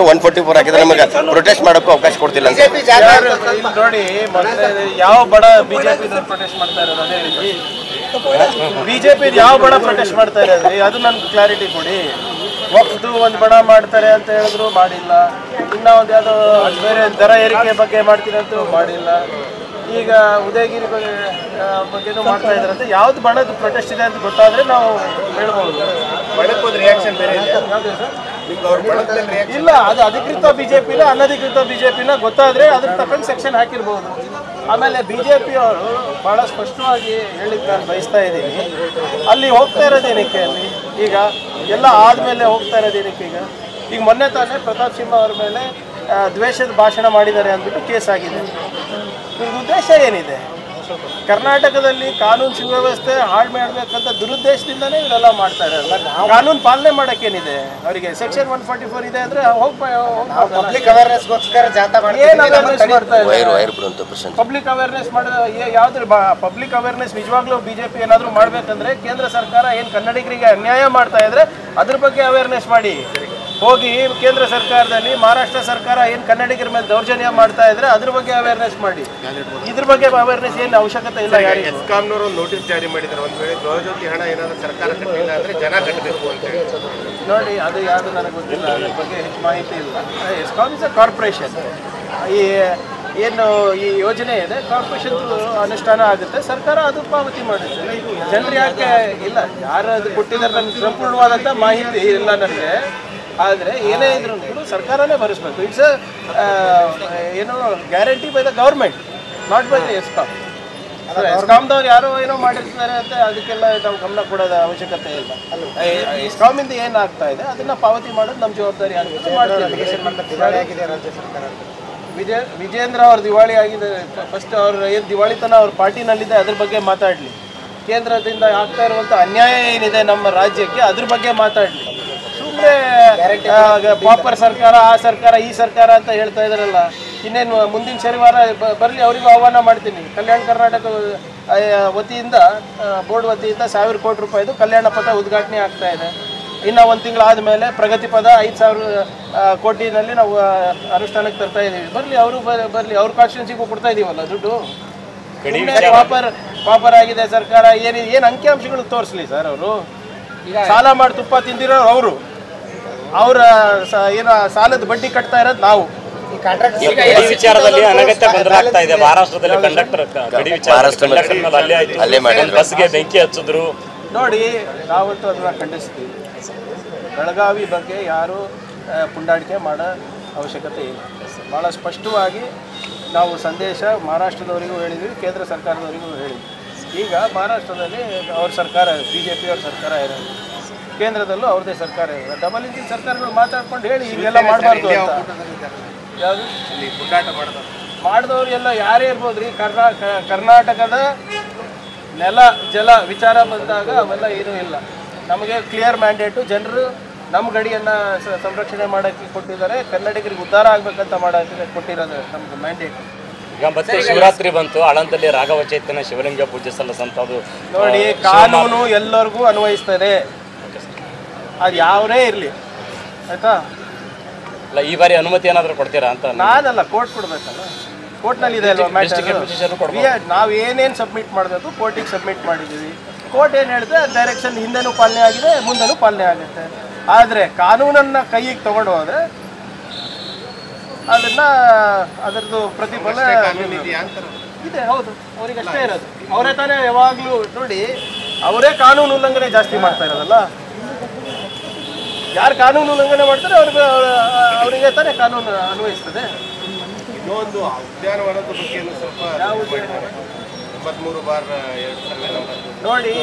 144 ಹಾಕಿದ್ರೆ ನಮಗೆ ಪ್ರೊಟೆಸ್ಟ್ ಮಾಡೋಕ್ಕೂ ಅವಕಾಶ ಕೊಡ್ತಿಲ್ಲ ಅಂತ ನೋಡಿ. ಯಾವ ಬಡ ಬಿಜೆಪಿ ಪ್ರೊಟೆಸ್ಟ್ ಮಾಡ್ತಾ ಇರೋದು ಅದೇ ರೀತಿ ಬಿಜೆಪಿ ಯಾವ ಬಡ ಪ್ರೊಟೆಸ್ಟ್ ಮಾಡ್ತಾ ಇರೋದ್ರಿ ಅದು ನನ್ಗೆ ಕ್ಲಾರಿಟಿ ಕೊಡಿ. ವಕ್ಫ್ದು ಒಂದು ಬಡ ಮಾಡ್ತಾರೆ ಅಂತ ಹೇಳಿದ್ರು ಮಾಡಿಲ್ಲ. ಇನ್ನ ಒಂದು ಯಾವುದೋ ಬೇರೆ ದರ ಏರಿಕೆ ಬಗ್ಗೆ ಮಾಡ್ತೀನಿ ಅಂತೂ ಮಾಡಿಲ್ಲ. ಈಗ ಉದಯಗಿರಿ ಬಗ್ಗೆನೂ ಮಾಡ್ತಾ ಇದ್ದಾರೆ ಅಂತ ಯಾವ್ದು ಬಣದ ಪ್ರೊಟೆಸ್ಟ್ ಇದೆ ಅಂತ ಗೊತ್ತಾದ್ರೆ ನಾವು ಹೇಳ್ಬೋದು. ರಿಯಾಕ್ಷನ್ ಬೇರೆ ಇಲ್ಲ, ಅದು ಅಧಿಕೃತ ಬಿಜೆಪಿನ ಅನಧಿಕೃತ ಬಿಜೆಪಿನ ಗೊತ್ತಾದ್ರೆ ಅದ್ರ ತಕ್ಕಂಡು ಸೆಕ್ಷನ್ ಹಾಕಿರ್ಬೋದು. ಆಮೇಲೆ ಬಿಜೆಪಿ ಅವರು ಬಹಳ ಸ್ಪಷ್ಟವಾಗಿ ಹೇಳಿಕ್ಕೆ ನಾನು ಬಯಸ್ತಾ ಇದ್ದೀನಿ. ಅಲ್ಲಿ ಹೋಗ್ತಾ ಇರೋದೇನಕ್ಕೆ, ಅಲ್ಲಿ ಈಗ ಎಲ್ಲ ಆದ್ಮೇಲೆ ಹೋಗ್ತಾ ಇರೋದೇನಕ್ಕೆ. ಈಗ ಮೊನ್ನೆ ತಾನೇ ಪ್ರತಾಪ್ ಸಿಂಹ ಅವ್ರ ಮೇಲೆ ದ್ವೇಷದ ಭಾಷಣ ಮಾಡಿದ್ದಾರೆ ಅಂದ್ಬಿಟ್ಟು ಕೇಸ್ ಆಗಿದೆ. ಇದ್ರ ಉದ್ದೇಶ ಏನಿದೆ? ಕರ್ನಾಟಕದಲ್ಲಿ ಕಾನೂನು ಸುವ್ಯವಸ್ಥೆ ಹಾಳು ಮಾಡಬೇಕಂತ ದುರುದ್ದೇಶದಿಂದನೇ ಇವರೆಲ್ಲ ಮಾಡ್ತಾ ಇರೋಲ್ಲ. ಕಾನೂನು ಪಾಲನೆ ಮಾಡೋಕ್ಕೇನಿದೆ ಅವರಿಗೆ? ಸೆಕ್ಷನ್ 144 ಇದೆ ಅಂದ್ರೆ ಪಬ್ಲಿಕ್ ಅವೇರ್ನೆಸ್ಗೋಸ್ಕರ ಜಾಥಾ ಏನು ಅವೇರ್ನೆಸ್ ಮಾಡ್ತಾ ಇದ್ದಾರೆ? ಪಬ್ಲಿಕ್ ಅವೇರ್ನೆಸ್ ಯಾವ್ದ್ರ ಪಬ್ಲಿಕ್ ಅವೇರ್ನೆಸ್ ನಿಜವಾಗ್ಲೂ ಬಿಜೆಪಿ ಏನಾದರೂ ಮಾಡ್ಬೇಕಂದ್ರೆ ಕೇಂದ್ರ ಸರ್ಕಾರ ಏನು ಕನ್ನಡಿಗರಿಗೆ ಅನ್ಯಾಯ ಮಾಡ್ತಾ ಇದ್ರೆ ಅದ್ರ ಬಗ್ಗೆ ಅವೇರ್ನೆಸ್ ಮಾಡಿ. ಹೋಗಿ ಕೇಂದ್ರ ಸರ್ಕಾರದಲ್ಲಿ ಮಹಾರಾಷ್ಟ್ರ ಸರ್ಕಾರ ಏನು ಕನ್ನಡಿಗರ ಮೇಲೆ ದೌರ್ಜನ್ಯ ಮಾಡ್ತಾ ಇದ್ರೆ ಅದ್ರ ಬಗ್ಗೆ ಅವೇರ್ನೆಸ್ ಮಾಡಿ. ಇದ್ರ ಬಗ್ಗೆ ಅವೇರ್ನೆಸ್ ಏನು ಅವಶ್ಯಕತೆ ಇಲ್ಲ. ಯಾರಿಗೆ ಎಸ್ಕಾಂನವರು ಒಂದು ನೋಟಿಸ್ ಜಾರಿ ಮಾಡಿದ್ದಾರೆ, ಒಂದು ವೇಳೆ ಗೃಹಜ್ಯೋತಿ ಹಣ ಏನಾದರೂ ಸರ್ಕಾರ ಕಟ್ಟಿಲ್ಲ ಅಂದ್ರೆ ಜನ ಕಟ್ಟಬೇಕು ಅಂತ ಹೇಳಿ. ನೋಡಿ, ಅದು ಯಾವುದು ನನಗೆ ಗೊತ್ತಿಲ್ಲ, ಅದ್ರ ಬಗ್ಗೆ ಹೆಚ್ಚು ಮಾಹಿತಿ ಇಲ್ಲ. ESCOM is a corporation. ಏನು ಈ ಯೋಜನೆ ಇದೆ ಕಾರ್ಪೊರೇಷನ್ ಅನುಷ್ಠಾನ ಆಗುತ್ತೆ, ಸರ್ಕಾರ ಅದು ಪಾವತಿ ಮಾಡುತ್ತೆ. ಜನರು ಯಾಕೆ ಇಲ್ಲ, ಯಾರು ಅದು ಕೊಟ್ಟಿದ್ದಾರೆ ನನಗೆ ಸಂಪೂರ್ಣವಾದಂಥ ಮಾಹಿತಿ ಇಲ್ಲ ನನಗೆ. ಆದರೆ ಏನೇ ಇದ್ರೂ ಸರ್ಕಾರನೇ ಭರಿಸ್ಬೇಕು. ಇಟ್ಸ್ ಏನೋ guarantee by the government, not by the ESCOM. ಎಸ್ಕಾಂದವ್ರು ಯಾರೋ ಏನೋ ಮಾಡಿರ್ತಾರೆ ಅಂತ ಅದಕ್ಕೆಲ್ಲ ನಾವು ಗಮನ ಕೊಡೋದ ಅವಶ್ಯಕತೆ ಇಲ್ಲ. ಎಸ್ಕಾಮಿಂದ ಏನಾಗ್ತಾ ಇದೆ ಅದನ್ನ ಪಾವತಿ ಮಾಡೋದು ನಮ್ಮ ಜವಾಬ್ದಾರಿ ಆಗುತ್ತೆ. ವಿಜೇಂದ್ರ ಅವ್ರ ದಿವಾಳಿ ಆಗಿದೆ. ಫಸ್ಟ್ ಅವ್ರ ಏನು ದಿವಾಳಿತನ ಅವ್ರ ಪಾರ್ಟಿನಲ್ಲಿದೆ ಅದ್ರ ಬಗ್ಗೆ ಮಾತಾಡಲಿ. ಕೇಂದ್ರದಿಂದ ಆಗ್ತಾ ಇರುವಂಥ ಅನ್ಯಾಯ ಏನಿದೆ ನಮ್ಮ ರಾಜ್ಯಕ್ಕೆ ಅದ್ರ ಬಗ್ಗೆ ಮಾತಾಡಲಿ. ಸುಮ್ಮನೆ ಪಾಪರ್ ಸರ್ಕಾರ, ಆ ಸರ್ಕಾರ, ಈ ಸರ್ಕಾರ ಅಂತ ಹೇಳ್ತಾ ಇದ್ದಾರಲ್ಲ. ಇನ್ನೇನು ಮುಂದಿನ ಶನಿವಾರ ಬರಲಿ, ಅವರಿಗೂ ಆಹ್ವಾನ ಮಾಡ್ತೀನಿ. ಕಲ್ಯಾಣ ಕರ್ನಾಟಕ ವತಿಯಿಂದ ಬೋರ್ಡ್ ವತಿಯಿಂದ 1000 ಕೋಟಿ ರೂಪಾಯಿದು ಕಲ್ಯಾಣ ಪಥ ಉದ್ಘಾಟನೆ ಆಗ್ತಾ ಇದೆ. ಇನ್ನು ಒಂದು ತಿಂಗಳಾದ ಮೇಲೆ ಪ್ರಗತಿ ಪದ 5000 ಕೋಟಿನಲ್ಲಿ ನಾವು ಅನುಷ್ಠಾನಕ್ಕೆ ತರ್ತಾ ಇದ್ದೀವಿ. ಬರಲಿ, ಅವರು ಬರಲಿ, ಅವ್ರ ಕಾನ್ಸ್ಟಿಟ್ಯೂನ್ಸಿಗೂ ಕೊಡ್ತಾ ಇದ್ದೀವಲ್ಲ ದುಡ್ಡು. ಪಾಪರ್ ಆಗಿದೆ ಸರ್ಕಾರ. ಏನು ಅಂಕಿಅಂಶಗಳು ತೋರಿಸ್ಲಿ ಸರ್. ಅವರು ಸಾಲ ಮಾಡಿ ತುಪ್ಪ ತಿಂದಿರೋರು ಅವರು, ಅವರ ಏನೋ ಸಾಲದ ಬಡ್ಡಿ ಕಟ್ತಾ ಇರೋದು ನಾವು. ವಿಚಾರದಲ್ಲಿ ಅನಗತ್ಯ ಬದಲಾಗ್ತಾ ಇದೆ. ಮಹಾರಾಷ್ಟ್ರದಲ್ಲಿ ಕಂಡಕ್ಟರ್ ಗಡಿ ವಿಚಾರ ಬಸ್ಗೆ ಬೆಂಕಿ ಹಚ್ಚಿದ್ರು. ನೋಡಿ, ನಾವಂತೂ ಅದನ್ನ ಖಂಡಿಸ್ತೀವಿ. ಬೆಳಗಾವಿ ಬಗ್ಗೆ ಯಾರು ಪುಂಡಾಟಿಕೆ ಮಾಡೋ ಅವಶ್ಯಕತೆ ಇಲ್ಲ. ಭಾಳ ಸ್ಪಷ್ಟವಾಗಿ ನಾವು ಸಂದೇಶ ಮಹಾರಾಷ್ಟ್ರದವರಿಗೂ ಹೇಳಿದ್ವಿ, ಕೇಂದ್ರ ಸರ್ಕಾರದವರಿಗೂ ಹೇಳಿದ್ವಿ. ಈಗ ಮಹಾರಾಷ್ಟ್ರದಲ್ಲಿ ಅವ್ರ ಸರ್ಕಾರ, ಬಿಜೆಪಿ ಅವ್ರ ಸರ್ಕಾರ ಇರೋದು, ಕೇಂದ್ರದಲ್ಲೂ ಅವ್ರದ್ದೇ ಸರ್ಕಾರ ಇರೋದು. ಡಬಲ್ ಇಂಜಿನ್ ಸರ್ಕಾರಗಳು ಮಾತಾಡ್ಕೊಂಡು ಹೇಳಿ ಹೀಗೆಲ್ಲ ಮಾಡಬಾರ್ದು ಅಂತ. ಯಾವುದು ಮಾಡಿದವ್ರು ಎಲ್ಲ ಯಾರೇ ಇರ್ಬೋದು ರೀ. ಕರ್ನಾಟಕದ ನೆಲ ಜಲ ವಿಚಾರ ಬಂದಾಗ ಅವೆಲ್ಲ ಏನೂ ಇಲ್ಲ. ನಮಗೆ ಕ್ಲಿಯರ್ ಮ್ಯಾಂಡೇಟು. ಜನರು ನಮ್ಮ ಗಡಿಯನ್ನು ಸಂರಕ್ಷಣೆ ಮಾಡೋಕ್ಕೆ ಕೊಟ್ಟಿದ್ದಾರೆ. ಕನ್ನಡಿಗರಿಗೆ ಉದ್ಧಾರ ಆಗಬೇಕಂತ ಮಾಡೋಕ್ಕೆ ಕೊಟ್ಟಿರೋದು ನಮ್ದು ಮ್ಯಾಂಡೇಟ್. ಈಗ ಮತ್ತೆ ಶಿವರಾತ್ರಿ ಬಂತು. ಆಳಂದಲ್ಲಿ ರಾಘವ ಚೈತನ್ಯ ಶಿವಲಿಂಗ ಪೂಜೆ ಸಲ್ಲಿಸಂಥದ್ದು. ನೋಡಿ, ಕಾನೂನು ಎಲ್ಲರಿಗೂ ಅನ್ವಯಿಸ್ತದೆ, ಅದು ಯಾವನೇ ಇರಲಿ. ಆಯ್ತಾ? ಇಲ್ಲ, ಈ ಬಾರಿ ಅನುಮತಿ ಏನಾದರೂ ಕೊಡ್ತೀರಾ ಅಂತ? ನಾನಲ್ಲ, ಕೋರ್ಟ್ ಕೊಡಬೇಕಲ್ಲ. ಕೋರ್ಟ್ನಲ್ಲಿ ಇದೆ ಅಲ್ವಾ ಮ್ಯಾಟರ್. ನಾವು ಏನೇನು ಸಬ್ಮಿಟ್ ಮಾಡಬೇಕು ಕೋರ್ಟಿಗೆ ಸಬ್ಮಿಟ್ ಮಾಡಿದ್ದೀವಿ. ಕೋರ್ಟ್ ಏನು ಹೇಳಿದ್ರೆ ಡೈರೆಕ್ಷನ್ ಹಿಂದೆನೂ ಪಾಲನೆ ಆಗಿದೆ, ಮುಂದೆನೂ ಪಾಲನೆ ಆಗುತ್ತೆ. ಆದರೆ ಕಾನೂನನ್ನು ಕೈಗೆ ತಗೊಂಡು ಹೋದರೆ ಅದರದ್ದು ಪ್ರತಿಫಲ ಇದೆ. ಹೌದು, ಅವ್ರಿಗೆ ಅಷ್ಟೇ ಇರೋದು. ಅವರೇ ತಾನೇ ಯಾವಾಗಲೂ ನೋಡಿ, ಅವರೇ ಕಾನೂನು ಉಲ್ಲಂಘನೆ ಜಾಸ್ತಿ ಮಾಡ್ತಾ ಇರೋದಲ್ಲ. ಯಾರು ಕಾನೂನು ಉಲ್ಲಂಘನೆ ಮಾಡ್ತಾರೆ ಅವರಿಗೆ ತಾನೇ ಕಾನೂನು ಅನ್ವಯಿಸ್ತದೆ. ಇನ್ನೊಂದು ಉದ್ಯಾನವನದ ಬಗ್ಗೆ ಸ್ವಲ್ಪ ನೋಡಿ,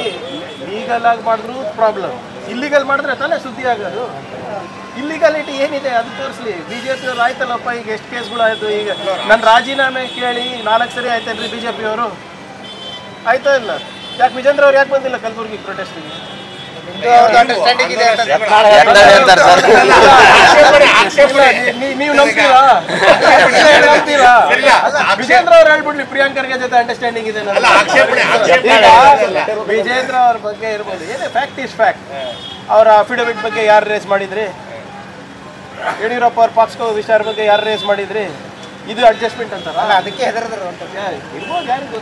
ಲೀಗಲ್ ಆಗಿ ಮಾಡಿದ್ರು ಪ್ರಾಬ್ಲಮ್, ಇಲ್ಲಿಗಲ್ ಮಾಡಿದ್ರೆ ತಾನೇ ಸುದ್ದಿ ಆಗೋದು. ಇಲ್ಲಿಗಾಲಿಟಿ ಏನಿದೆ ಅದು ತೋರಿಸ್ಲಿ. ಬಿಜೆಪಿ ಅವ್ರು ಆಯ್ತಲ್ಲಪ್ಪ, ಈಗ ಎಷ್ಟು ಕೇಸ್ಗಳು ಆಯಿತು. ಈಗ ನನ್ನ ರಾಜೀನಾಮೆ ಕೇಳಿ 4 ಸರಿ ಆಯ್ತೇನ್ರಿ ಬಿಜೆಪಿ ಅವರು? ಆಯ್ತಾ ಇಲ್ಲ? ಯಾಕೆ ವಿಜೇಂದ್ರ ಅವ್ರು ಯಾಕೆ ಬಂದಿಲ್ಲ ಕಲಬುರಗಿ ಪ್ರೊಟೆಸ್ಟಿಗೆ? ನೀವು ನಂಬ್ತೀರಾ? ವಿಜೇಂದ್ರ ಅವ್ರು ಹೇಳ್ಬಿಡ್ಲಿ ಪ್ರಿಯಾಂಕರ್ಗೆ ಜೊತೆ ಅಂಡರ್ಸ್ಟ್ಯಾಂಡಿಂಗ್ ಇದೆ. ವಿಜೇಂದ್ರ ಅವ್ರ ಬಗ್ಗೆ ಇರ್ಬೋದು, ಏನೇ ಫ್ಯಾಕ್ಟ್ ಇಸ್ ಫ್ಯಾಕ್ಟ್. ಅವರ ಅಫಿಡವಿಟ್ ಬಗ್ಗೆ ಯಾರು ರೇಸ್ ಮಾಡಿದ್ರಿ? ಯಡಿಯೂರಪ್ಪ ಅವ್ರ ಪಾಕ್ಸ್ಕೋ ವಿಚಾರ ಬಗ್ಗೆ ಯಾರು ರೇಸ್ ಮಾಡಿದ್ರಿ? ಇದು ಅಡ್ಜಸ್ಟ್ಮೆಂಟ್ ಅಂತಾರ? ಅದಕ್ಕೆ ಹೆದರಿದ್ರು ಅಂತ ಇರ್ಬೋದು, ಯಾರಿಗೂ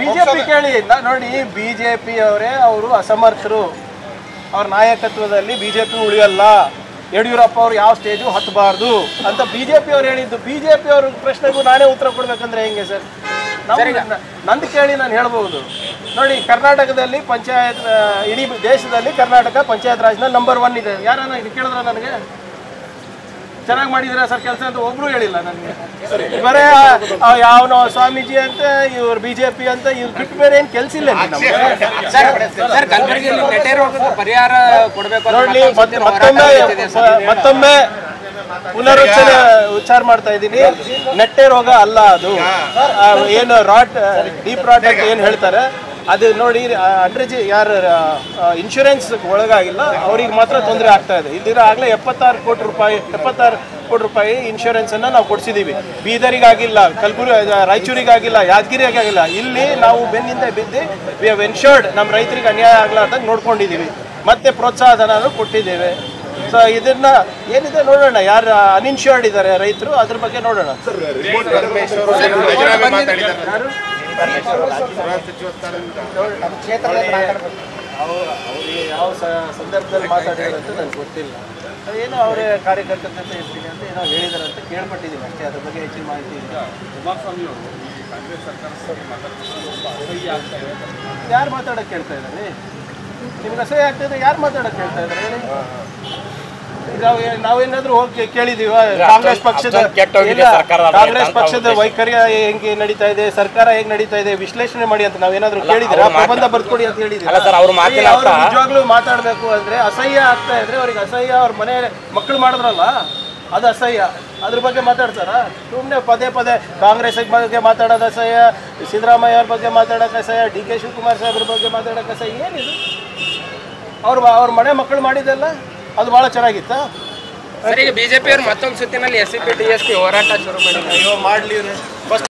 ಬಿಜೆಪಿ ಕೇಳಿ ನೋಡಿ, ಬಿಜೆಪಿ ಅವರೇ ಅವರು ಅಸಮರ್ಥರು, ಅವ್ರ ನಾಯಕತ್ವದಲ್ಲಿ ಬಿಜೆಪಿ ಉಳಿಯಲ್ಲ, ಯಡಿಯೂರಪ್ಪ ಅವ್ರು ಯಾವ ಸ್ಟೇಜು ಹತ್ತಬಾರ್ದು ಅಂತ ಬಿಜೆಪಿ ಅವ್ರು ಹೇಳಿದ್ದು. ಬಿಜೆಪಿ ಅವ್ರ ಪ್ರಶ್ನೆಗೂ ನಾನೇ ಉತ್ತರ ಕೊಡ್ಬೇಕಂದ್ರೆ ಹೆಂಗೆ ಸರ್? ನಂದು ಕೇಳಿ ನಾನು ಹೇಳ್ಬೋದು ನೋಡಿ. ಕರ್ನಾಟಕದಲ್ಲಿ ಪಂಚಾಯತ್, ಇಡೀ ದೇಶದಲ್ಲಿ ಕರ್ನಾಟಕ ಪಂಚಾಯತ್ ರಾಜ್ನಲ್ಲಿ ನಂಬರ್ 1 ಇದೆ. ಯಾರನ್ನ ಇದು ಕೇಳಿದ್ರ ನನಗೆ ಚೆನ್ನಾಗಿ ಮಾಡಿದ್ರ ಸರ್ ಕೆಲಸ ಅಂತ ಒಬ್ರು ಹೇಳಿಲ್ಲ ನನಗೆ. ಬರೇ ಯಾವನೋ ಸ್ವಾಮೀಜಿ ಅಂತ, ಇವ್ರು ಬಿಜೆಪಿ ಅಂತ, ಇವ್ರು ಬಿಟ್ಟು ಬೇರೆ ಏನು ಕೆಲಸ ಇಲ್ಲ ಪರಿಹಾರ ಕೊಡಬೇಕು. ನೋಡಿ, ಮತ್ತೊಮ್ಮೆ ಉಚ್ಚಾರ ಮಾಡ್ತಾ ಇದ್ದೀನಿ, ನೆಟ್ಟೆ ರೋಗ ಅಲ್ಲ ಅದು. ಏನು ಡೀಪ್ ರಾಟ್ ಅಂತ ಏನು ಹೇಳ್ತಾರೆ ಅದು ನೋಡಿ, ಯಾರು ಇನ್ಶೂರೆನ್ಸ್ ಒಳಗಾಗಿಲ್ಲ ಅವ್ರಿಗೆ ಮಾತ್ರ ತೊಂದರೆ ಆಗ್ತಾ ಇದೆ. ಇಲ್ದಿರ ಆಗಲೇ 76 ಕೋಟಿ ರೂಪಾಯಿ ಇನ್ಶೂರೆನ್ಸನ್ನು ನಾವು ಕೊಡಿಸಿದ್ದೀವಿ. ಬೀದರಿಗಾಗಿಲ್ಲ, ರಾಯಚೂರಿಗಾಗಿಲ್ಲ, ಯಾದಗಿರಿಗಾಗಿಲ್ಲ. ಇಲ್ಲಿ ನಾವು ಬೆನ್ನಿಂದ ಬಿದ್ದು ವಿ ಹ್ಯಾವ್ ಎನ್ಶೋರ್ಡ್ ನಮ್ಮ ರೈತರಿಗೆ ಅನ್ಯಾಯ ಆಗ್ಲಾರ್ದಂಗೆ ನೋಡ್ಕೊಂಡಿದ್ದೀವಿ. ಮತ್ತೆ ಪ್ರೋತ್ಸಾಹ ಧನನೂ ಕೊಟ್ಟಿದ್ದೇವೆ. ಸೊ ಇದನ್ನ ಏನಿದೆ ನೋಡೋಣ, ಯಾರು ಅನ್ಇನ್ಶೂರ್ಡ್ ಇದ್ದಾರೆ ರೈತರು, ಅದ್ರ ಬಗ್ಗೆ ನೋಡೋಣ. ಯಾವ ಸಂದರ್ಭದಲ್ಲಿ ಮಾತಾಡಿದ್ರು ಅಂತ ನನಗೆ ಗೊತ್ತಿಲ್ಲ. ಏನೋ ಅವರೇ ಕಾರ್ಯಕರ್ತರ ಜೊತೆ ಇರ್ತೀನಿ ಅಂತ ಏನೋ ಹೇಳಿದಾರೆ ಅಂತ ಕೇಳ್ಪಟ್ಟಿದ್ದೀನಿ ಅಷ್ಟೇ, ಅದ್ರ ಬಗ್ಗೆ ಹೆಚ್ಚಿನ ಮಾಹಿತಿ ಇಲ್ಲ. ಕುಮಾರಸ್ವಾಮಿ ಅವರು ಕಾಂಗ್ರೆಸ್ ಸರ್ಕಾರ ಯಾರು ಮಾತಾಡೋಕೆ ಕೇಳ್ತಾ ಇದ್ದಾರೆ? ನಿಮ್ಗೆ ಅಸಹ್ಯ ಆಗ್ತಾಯಿದ್ರೆ ಯಾರು ಮಾತಾಡೋಕೆ ಕೇಳ್ತಾ ಇದ್ದಾರೆ ಹೇಳಿ? ನಾವೇನಾದ್ರೂ ಹೋಗಿ ಕೇಳಿದೀವ? ಕಾಂಗ್ರೆಸ್ ಪಕ್ಷದ ವೈಖರಿ ಹೆಂಗೆ ನಡೀತಾ ಇದೆ, ಸರ್ಕಾರ ಹೇಗೆ ನಡೀತಾ ಇದೆ ವಿಶ್ಲೇಷಣೆ ಮಾಡಿ ಅಂತ ನಾವೇನಾದ್ರೂ ಕೇಳಿದಿರ? ಪ್ರಬಂಧ ಬರ್ಕೊಡಿ ಅಂತ ಹೇಳಿದಿರ? ನಿಜವಾಗ್ಲೂ ಮಾತಾಡ್ಬೇಕು ಅಂದ್ರೆ ಅಸಹ್ಯ ಆಗ್ತಾ ಇದ್ರೆ ಅವ್ರಿಗೆ ಅಸಹ್ಯ, ಅವ್ರ ಮನೆ ಮಕ್ಕಳು ಮಾಡಿದ್ರಲ್ಲ ಅದು ಅಸಹ್ಯ, ಅದ್ರ ಬಗ್ಗೆ ಮಾತಾಡ್ತಾರ? ಸುಮ್ಮನೆ ಪದೇ ಕಾಂಗ್ರೆಸ್ ಬಗ್ಗೆ ಮಾತಾಡೋದು ಅಸಹ್ಯ, ಸಿದ್ದರಾಮಯ್ಯ ಅವ್ರ ಬಗ್ಗೆ ಮಾತಾಡೋಕೆ ಅಸಹ್ಯ, DK ಶಿವಕುಮಾರ್ ಸಾಹೇಬ್ರ ಬಗ್ಗೆ ಮಾತಾಡೋಕೆ ಅಸಹ್ಯ. ಏನಿದು? ಅವ್ರ ಮನೆ ಮಕ್ಕಳು ಮಾಡಿದ್ದೆಲ್ಲ ಅದು ಭಾಳ ಚೆನ್ನಾಗಿತ್ತ? ಬಿಜೆಪಿ ಅವರು ಮತ್ತೊಂದು ಸುತ್ತಿನಲ್ಲಿ SCP DSP ಹೋರಾಟ ಶುರು ಮಾಡಿ ಮಾಡಲಿ.